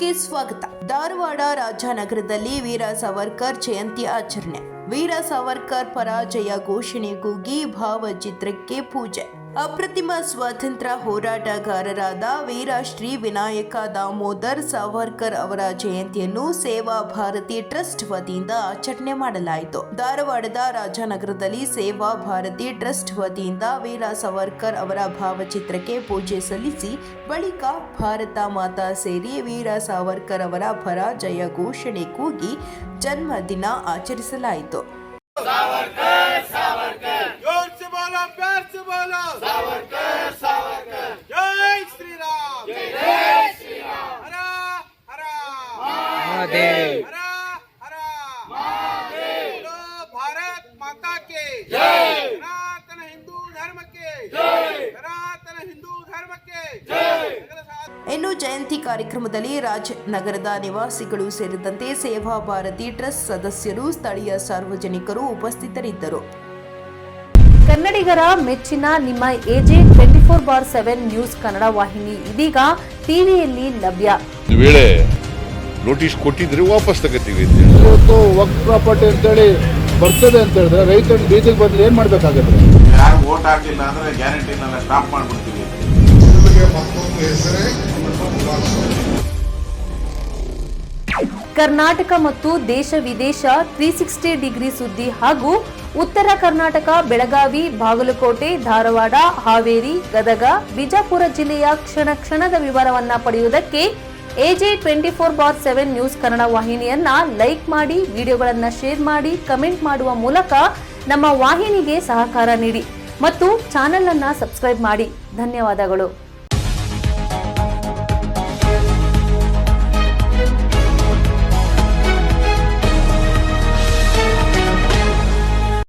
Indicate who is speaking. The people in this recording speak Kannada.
Speaker 1: ನ್ಯೂಸ್ಗೆ ಸ್ವಾಗತ. ಧಾರವಾಡ ರಾಜನಗರದಲ್ಲಿ ವೀರ ಸಾವರ್ಕರ್ ಜಯಂತಿ ಆಚರಣೆ. ವೀರ ಸಾವರ್ಕರ್ ಪರ ಜಯ ಘೋಷಣೆ ಕೂಗಿ ಭಾವಚಿತ್ರಕ್ಕೆ ಪೂಜೆ. ಅಪ್ರತಿಮ ಸ್ವಾತಂತ್ರ್ಯ ಹೋರಾಟಗಾರರಾದ ವೀರ ಶ್ರೀ ವಿನಾಯಕ ದಾಮೋದರ್ ಸಾವರ್ಕರ್ ಅವರ ಜಯಂತಿಯನ್ನು ಸೇವಾ ಭಾರತಿ ಟ್ರಸ್ಟ್ ವತಿಯಿಂದ ಆಚರಣೆ ಮಾಡಲಾಯಿತು. ಧಾರವಾಡದ ರಾಜನಗರದಲ್ಲಿ ಸೇವಾ ಭಾರತಿ ಟ್ರಸ್ಟ್ ವತಿಯಿಂದ ವೀರ ಸಾವರ್ಕರ್ ಅವರ ಭಾವಚಿತ್ರಕ್ಕೆ ಪೂಜೆ ಸಲ್ಲಿಸಿ ಬಳಿಕ ಭಾರತ ಮಾತಾ ಸೇರಿ ವೀರ ಸಾವರ್ಕರ್ ಅವರ ಪರ ಜಯ ಘೋಷಣೆ ಕೂಗಿ ಜನ್ಮದಿನ ಆಚರಿಸಲಾಯಿತು.
Speaker 2: सावरकर सावरकर जोर से बोलो प्यार से बोलो सावरकर सावरकर जय श्री राम हरा हरा महादेव हरा हरा महादेव भारत माता के जय सनातन हिंदू धर्म के जय सनातन हिंदू धर्म के जय.
Speaker 1: ಇನ್ನು ಜಯಂತಿ ಕಾರ್ಯಕ್ರಮದಲ್ಲಿ ರಾಜನಗರದ ನಿವಾಸಿಗಳು ಸೇರಿದಂತೆ ಸೇವಾ ಭಾರತಿ ಟ್ರಸ್ಟ್ ಸದಸ್ಯರು, ಸ್ಥಳೀಯ ಸಾರ್ವಜನಿಕರು ಉಪಸ್ಥಿತರಿದ್ದರು.
Speaker 3: ಕನ್ನಡಿಗರ ಮೆಚ್ಚಿನ ನಿಮ್ಮ ಎಜೆ 24/7 ನ್ಯೂಸ್ ಕನ್ನಡ ವಾಹಿನಿ ಇದೀಗ ಟಿವಿಯಲ್ಲಿ ಲಭ್ಯ.
Speaker 4: ವೇಳೆ ನೋಟಿಸ್ ಕೊಟ್ಟಿದ್ರೆ ವಾಪಸ್ ತಗೋತೀವಿ.
Speaker 5: ಇವತ್ತು ವಕ್ಫ್ ಪ್ರಾಪರ್ಟಿ ಅಂತೇಳಿ ಬರ್ತದೆ ಅಂತ ಹೇಳಿದ್ರೆ ರೈತರು ಬೀದಿಗೆ ಬದಲು ಏನ್ ಮಾಡ್ಬೇಕಾಗತ್ತೆ?
Speaker 6: ಯಾರು ವೋಟ್ ಹಾಕಿಲ್ಲ ಅಂದ್ರೆ ಗ್ಯಾರಂಟಿನೆಲ್ಲ ಸ್ಟಾಪ್ ಮಾಡ್ಬಿಡ್ತೀವಿ.
Speaker 3: ಕರ್ನಾಟಕ ಮತ್ತು ದೇಶ ವಿದೇಶ 360 ಡಿಗ್ರಿ ಸುದ್ದಿ ಹಾಗೂ ಉತ್ತರ ಕರ್ನಾಟಕ, ಬೆಳಗಾವಿ, ಬಾಗಲಕೋಟೆ, ಧಾರವಾಡ, ಹಾವೇರಿ, ಗದಗ, ಬಿಜಾಪುರ ಜಿಲ್ಲೆಯ ಕ್ಷಣ ಕ್ಷಣದ ವಿವರವನ್ನ ಪಡೆಯುವುದಕ್ಕೆ ಎಜೆ 24/7 ನ್ಯೂಸ್ ಕನ್ನಡ ವಾಹಿನಿಯನ್ನ ಲೈಕ್ ಮಾಡಿ, ವಿಡಿಯೋಗಳನ್ನ ಶೇರ್ ಮಾಡಿ, ಕಮೆಂಟ್ ಮಾಡುವ ಮೂಲಕ ನಮ್ಮ ವಾಹಿನಿಗೆ ಸಹಕಾರ ನೀಡಿ ಮತ್ತು ಚಾನೆಲ್ ಅನ್ನ ಸಬ್ಸ್ಕ್ರೈಬ್ ಮಾಡಿ. ಧನ್ಯವಾದಗಳು.